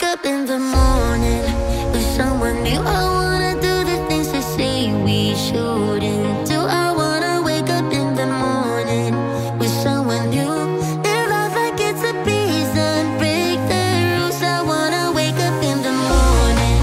wake up in the morning with someone new. I wanna do the things they say we shouldn't do. I wanna wake up in the morning with someone new. Live life like it's a piece and break the rules. I wanna wake up in the morning.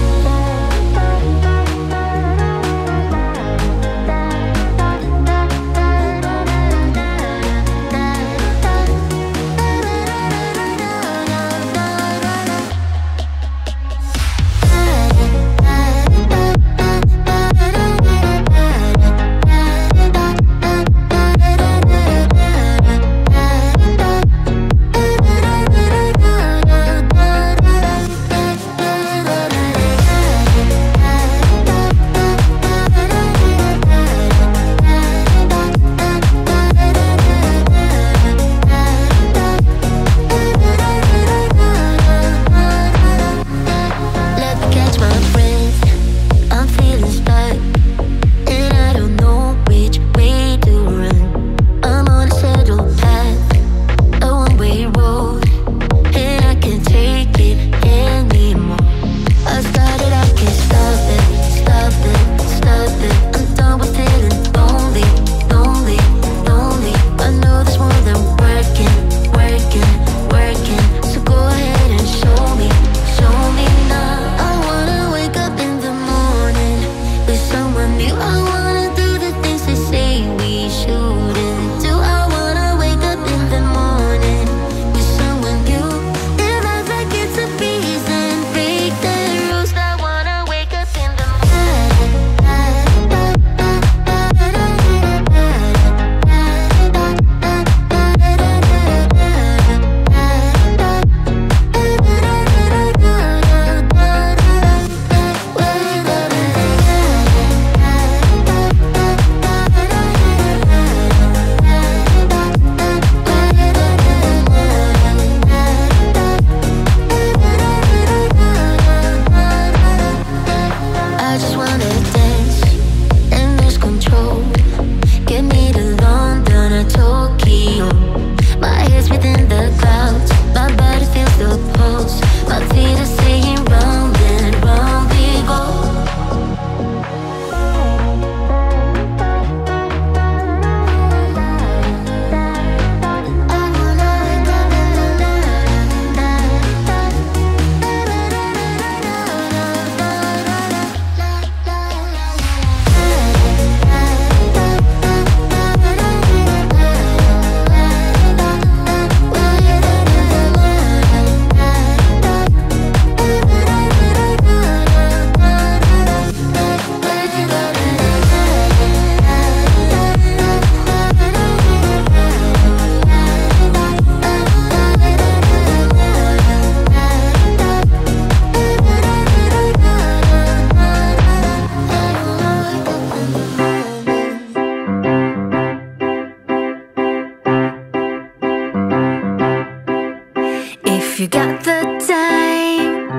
If you got the time,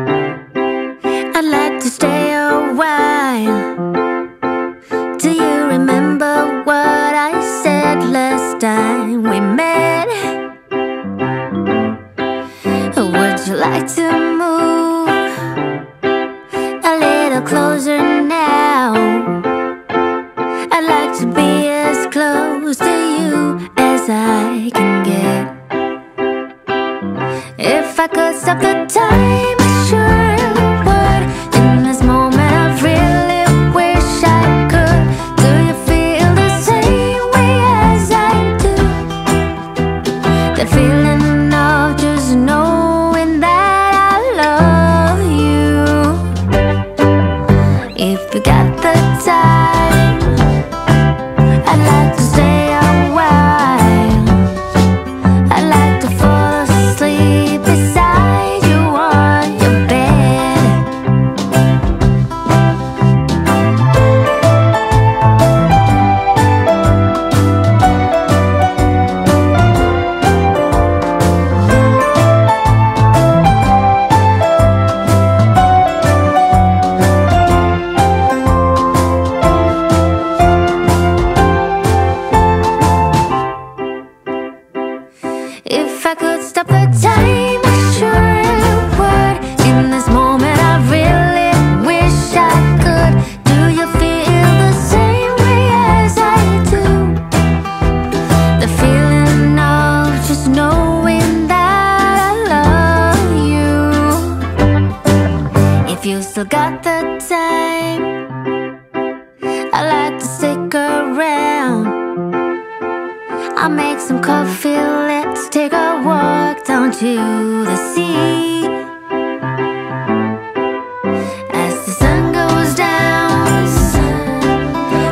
I'd like to stay a while. Do you remember what I said last time we met? Would you like to move a little closer now? I'd like to be as close to you as I can get. If I could stop the time, I sure would. In this moment I really wish I could. Do you feel the same way as I do? That feeling of just knowing that I love you. If you got the time, I'd like to stay a while. I'd like to fall asleep beside you on your bed. you still got the time, I'd like to stick around. I'll make some coffee, let's take a walk down to the sea. As the sun goes down,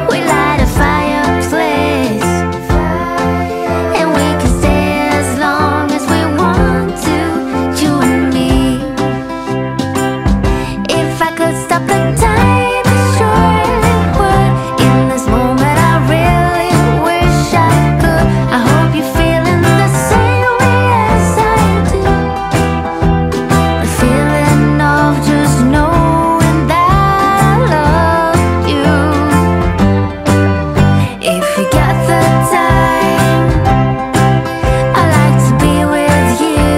we light a fireplace, and we can stay as long as we want to, you and me. If I could stop the time, I surely would. In this moment I really wish I could. I hope you're feeling the same way as I do. The feeling of just knowing that I love you. If you got the time, I'd like to be with you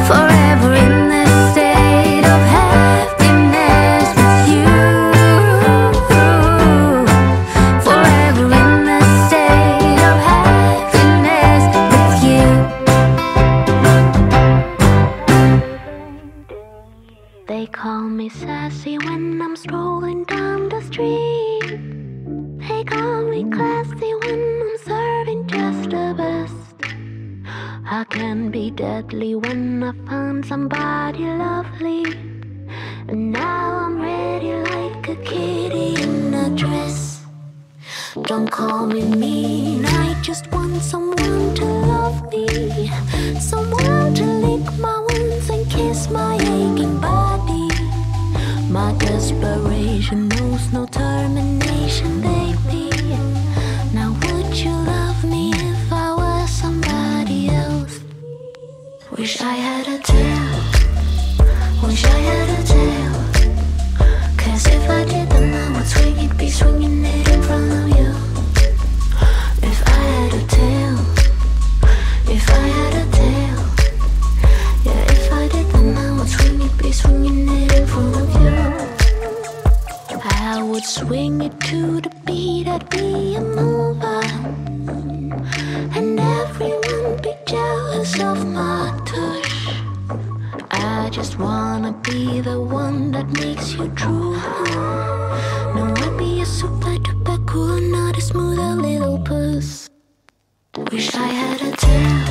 forever in this state of happiness with you. Forever in this state of happiness with you. They call me sassy when I'm strolling down the street. They call me classy when I'm serving just the best. I can be deadly when I find somebody lovely. And now I'm ready like a kitty in a dress. Don't call me mean, I just want someone to love me. Someone to lick my wounds and kiss my aching body. My desperation knows no termination, baby. Now would you love me if I was somebody else? Wish I had a tail, wish I had a tail. 'Cause if I did then I would swing it, be swinging it in front of you. If I had a tail, if I had a tail, yeah, if I did then I would swing it, be swinging it in front of you. I would swing it to the beat, I'd be a mover, and everyone be jealous of my touch. I just wanna be the one that makes you drool. No, I'd be a super duper cool, not a smoother little puss. Wish I had a tail,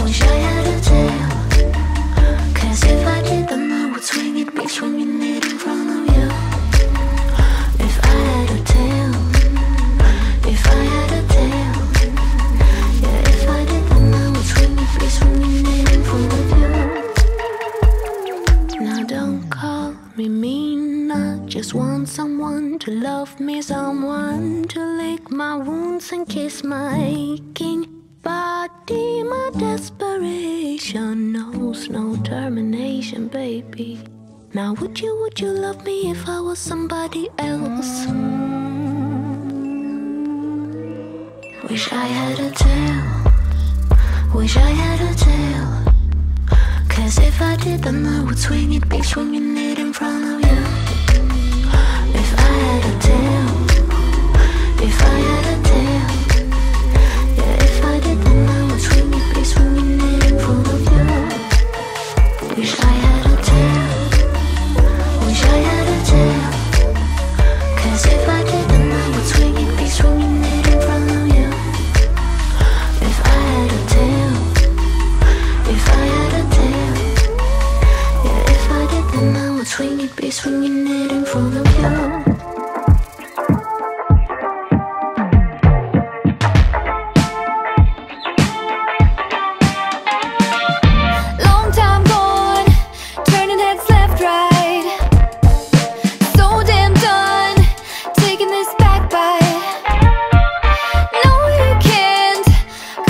wish I had a tail. 'Cause if I did then I would swing it, be swinging it in front of you. If I had a tail, if I had a tail, yeah, if I did then I would swing it, be swinging it in front of you. Now don't call me mean, I just want someone to love me, someone to lick my wounds and kiss my aching body. My desperation knows no termination, baby. Now would you love me if I was somebody else? Wish I had a tail, wish I had a tail. 'Cause if I did then I would swing it, be swinging it in front of you. If I had a tail, if I had a tail, yeah, if I did then I would swing it, be swinging it in front of you. Wish I had a tail, wish I had a tail. 'Cause if I did then I would swing it, be swinging it in front of you. If I had a tail, if I had a tail, yeah, if I did then I would swing it, be swinging it in front of you. Long time gone, turning heads left, right. So damn done, taking this back bite. No, you can't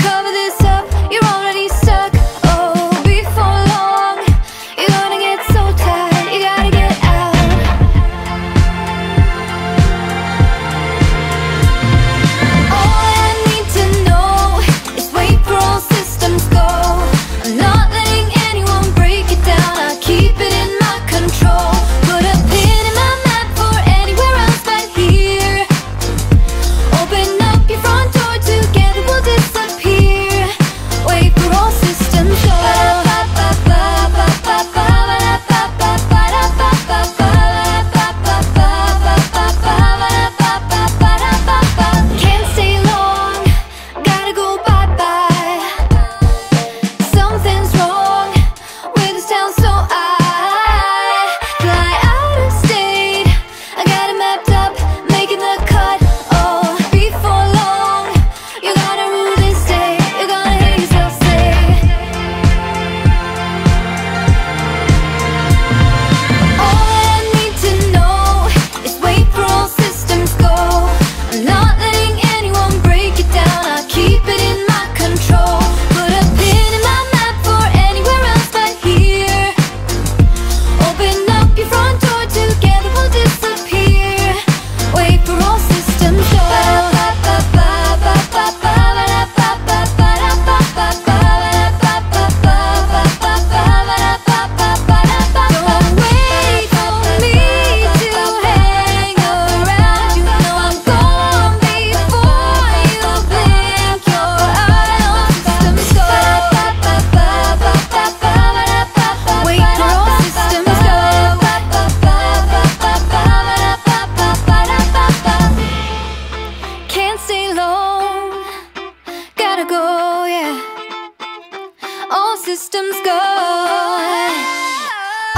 cover this up, you're already stuck. Oh, before long, you're gonna get so tired, you gotta get out.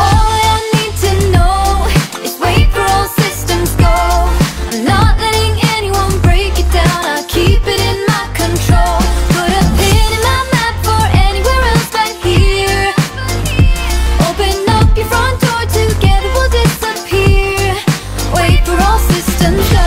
All I need to know is wait for all systems go. I'm not letting anyone break it down, I keep it in my control. Put a pin in my map for anywhere else but here. Open up your front door, together we'll disappear. Wait for all systems go.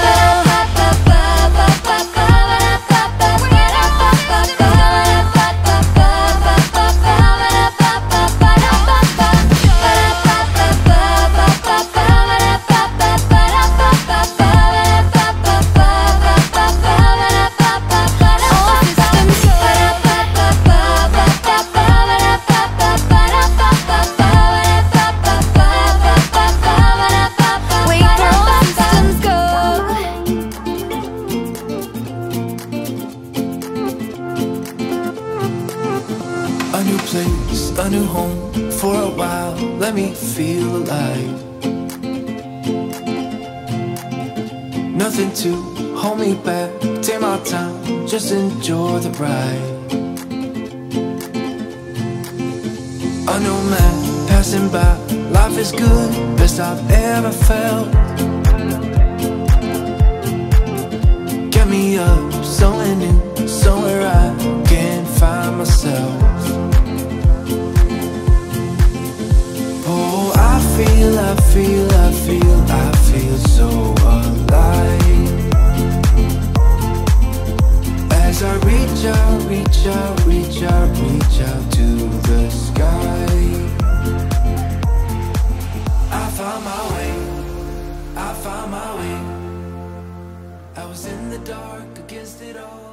A new place, a new home. For a while, let me feel alive. Nothing to hold me back. Take my time, just enjoy the ride. A new man passing by. Life is good, best I've ever felt. Get me up, somewhere new, somewhere I can find myself. Oh, I feel so alive. As I reach out to the sky. I found my way. I was in the dark against it all.